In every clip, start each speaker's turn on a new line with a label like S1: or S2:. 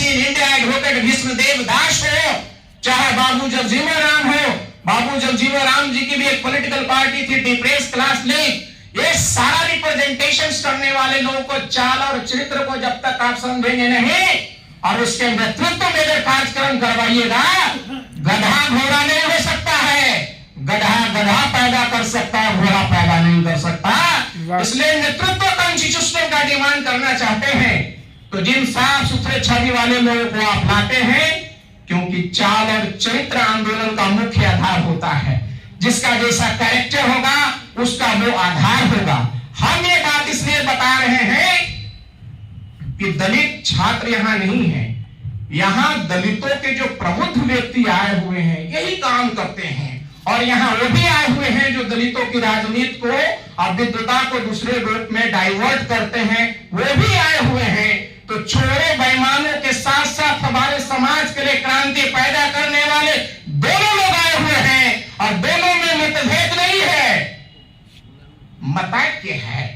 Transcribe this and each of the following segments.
S1: In India advocate Bhishmadev दास हो, चाहे बाबू जगजीवन राम हो, बाबू जगजीवन राम जी की भी एक पॉलिटिकल पार्टी थी डिप्रेस क्लास लीग, ये सारा रिप्रेजेंटेशन करने वाले लोगों को चाल और चरित्र को जब तक आप समझेंगे नहीं और उसके नेतृत्व में अगर कार्यक्रम करवाइएगा, गधा घोड़ा नहीं हो सकता है, गधा गधा पैदा कर सकता है, घोड़ा पैदा नहीं कर सकता। इसलिए नेतृत्वाकांक्षी सिस्टम का डिमांड करना चाहते हैं तो जिन साफ सुथरे छवि वाले लोगों को आप लाते हैं, क्योंकि चाल और चरित्र आंदोलन का मुख्य आधार होता है, जिसका जैसा कैरेक्टर होगा उसका वो आधार होगा। हम ये बात इसलिए बता रहे हैं कि दलित छात्र यहाँ नहीं है, यहाँ दलितों के जो प्रबुद्ध व्यक्ति आए हुए हैं यही काम करते हैं, और यहाँ वो भी आए हुए हैं जो दलितों की राजनीति को और विद्वता को दूसरे रूप में डाइवर्ट करते हैं, वो भी आए हुए हैं। तो छोरे बेईमानों के साथ साथ हमारे समाज के लिए क्रांति पैदा करने वाले दोनों लोग आए हुए हैं, और दोनों में मतभेद नहीं है, मतैक्य है।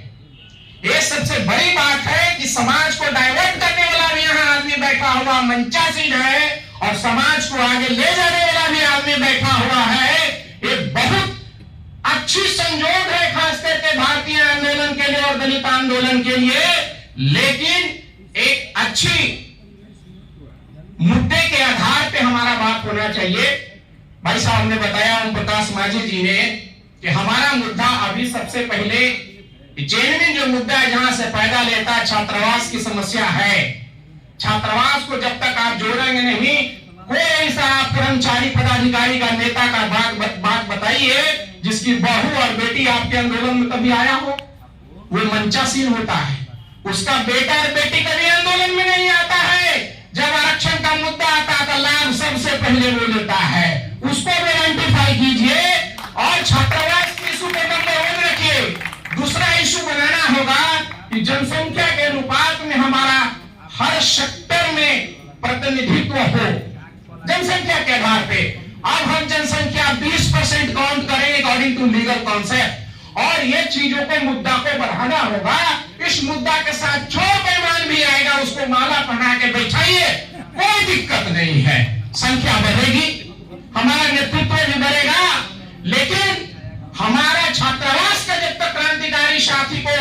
S1: ये सबसे बड़ी बात है कि समाज को डाइवर्ट करने वाला भी यहाँ आदमी बैठा हुआ मंचासीन है, और समाज को आगे ले जाने वाला भी आदमी बैठा हुआ है। ये बहुत अच्छी संयोग है खास करके भारतीय आंदोलन के लिए और दलित आंदोलन के लिए, लेकिन एक अच्छी मुद्दे के आधार पे हमारा बात होना चाहिए। भाई साहब ने बताया, ओम प्रकाश माझी जी ने, कि हमारा मुद्दा अभी सबसे पहले जेन्युइन जो मुद्दा है जहां से पैदा लेता है छात्रावास की समस्या है। छात्रावास को जब तक आप जोड़ेंगे नहीं, कोई ऐसा आप कर्मचारी पदाधिकारी का नेता का बात बताइए जिसकी बहू और बेटी आपके आंदोलन में कभी आया हो, वो मंचासीन होता है। उसका बेटा और बेटी कभी आंदोलन में नहीं आता है। जब आरक्षण का मुद्दा आता है तो लाभ सबसे पहले वो लेता है, उसको भी आइडेंटिफाई कीजिए और छात्रावास के इशू को नंबर 1 रखिए। दूसरा इशू बनाना होगा कि जनसंख्या के अनुपात में हमारा हर सेक्टर में प्रतिनिधित्व हो, जनसंख्या के आधार पे। अब हम जनसंख्या 20% काउंट करेंगे अकॉर्डिंग टू लीगल कॉन्सेप्ट, और ये चीजों के मुद्दा को बढ़ाना होगा। इस मुद्दा के साथ छोर बेईमान भी आएगा, उसको माला पहना के बैठाइए, कोई दिक्कत नहीं है। संख्या बढ़ेगी, हमारा नेतृत्व भी बढ़ेगा, लेकिन हमारा छात्रावास का जब तक क्रांतिकारी साथी को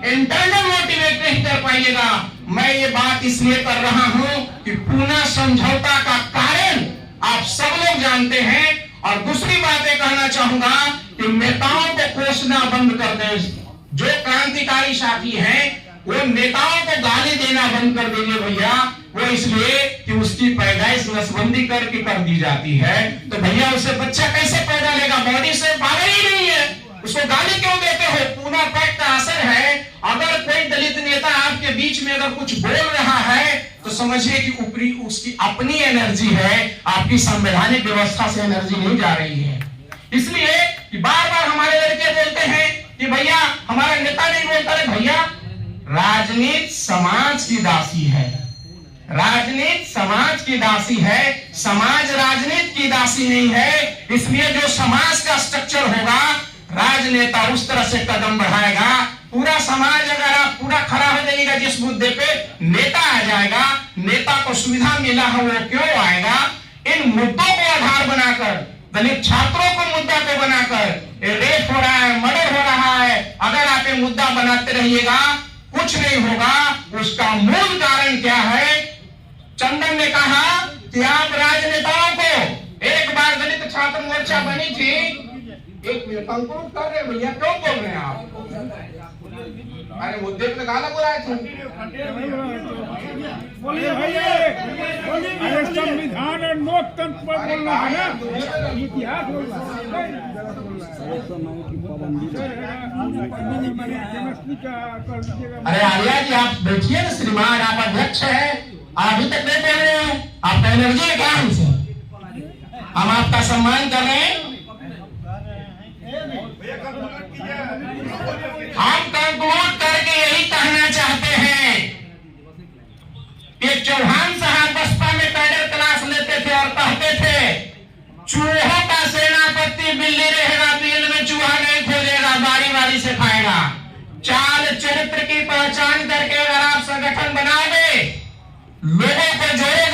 S1: इंटरनल मोटिवेट नहीं कर पाइएगा। मैं ये बात इसलिए कर रहा हूं कि पूना समझौता का कारण आप सब लोग जानते हैं। और दूसरी बात ये कहना चाहूंगा कि नेताओं को कोसना बंद कर दें। जो क्रांतिकारी साथी हैं वो नेताओं को गाली देना बंद कर देंगे भैया। वो इसलिए कि उसकी पैदाइश नसबंदी करके कर दी जाती है, तो भैया उससे बच्चा कैसे पैदा लेगा? बॉडी से बाहर ही नहीं है, उसको गाली क्यों देते हो? पूना पैक्ट का असर है। अगर कोई दलित नेता आपके बीच में अगर कुछ बोल रहा है तो समझिए कि ऊपरी उसकी अपनी एनर्जी है, आपकी संवैधानिक व्यवस्था से एनर्जी नहीं जा रही है। इसलिए कि बार बार हमारे लड़के बोलते हैं कि भैया हमारा नेता नहीं बोलता है। भैया राजनीति समाज की दासी है, राजनीति समाज की दासी है, समाज राजनीति की दासी नहीं है। इसलिए जो समाज का स्ट्रक्चर होगा, राजनेता उस तरह से कदम बढ़ाएगा। पूरा समाज अगर आप पूरा खड़ा हो जाएगा जिस मुद्दे पे, नेता आ जाएगा। नेता को सुविधा मिला है वो क्यों आएगा? इन मुद्दों को आधार बनाकर, दलित छात्रों को मुद्दा को बनाकर रेप हो रहा है, मर्डर हो रहा है, अगर आप ये मुद्दा बनाते रहिएगा कुछ नहीं होगा। उसका मूल कारण क्या है? चंदन ने कहा कि आप राजनेताओं को, एक बार दलित छात्र मोर्चा बनी थी, एक मिनट अंकुर कर रहे भैया, क्यों बोल रहे हैं आप? अरे मुद्दे पे गाला बुलाए थे।
S2: बोलिए भैया, अरे संविधान और लोकतंत्र पर बोलना है ना, इतिहास बोलना है।
S1: अरे आर्या जी आप बैठिए ना, श्रीमान आप अध्यक्ष है, अभी तक नहीं बोल रहे हैं, आपका एनर्जी है क्या? हमसे हम आपका सम्मान कर रहे हैं। हम कंक्लूड करके यही कहना चाहते हैं कि चौहान साहब बसपा में कैडर क्लास लेते थे और कहते थे चूहों का सेनापति बिल्ली रहेगा, बिल में चूहा नहीं खोजेगा, बारी बारी से खाएगा। चाल चरित्र की पहचान करके अगर आप संगठन बनाओगे, लोगों को जोड़ोगे,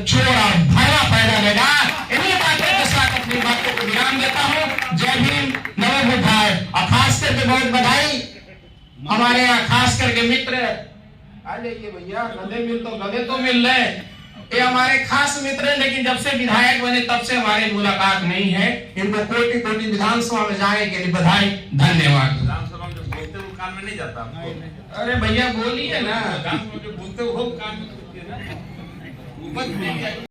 S1: चोर और भयला पैदा लेगा। इन्हीं बातों के साथ अपनी बातों को विराम देता हूँ। जय भीम, नमो बुद्धाय। और खास करके बहुत बधाई हमारे यहाँ खास करके मित्र आ जाइए भैया, गधे तो मिल रहे, ये हमारे खास मित्र हैं, लेकिन जब से विधायक बने तब से हमारी मुलाकात नहीं है। इनको कोटि कोटि विधानसभा में जाने के लिए बधाई, धन्यवाद।
S3: विधानसभा में जो बोलते वो कान में नहीं जाता।
S1: अरे भैया बोलिए ना,
S3: बोलते वो कान में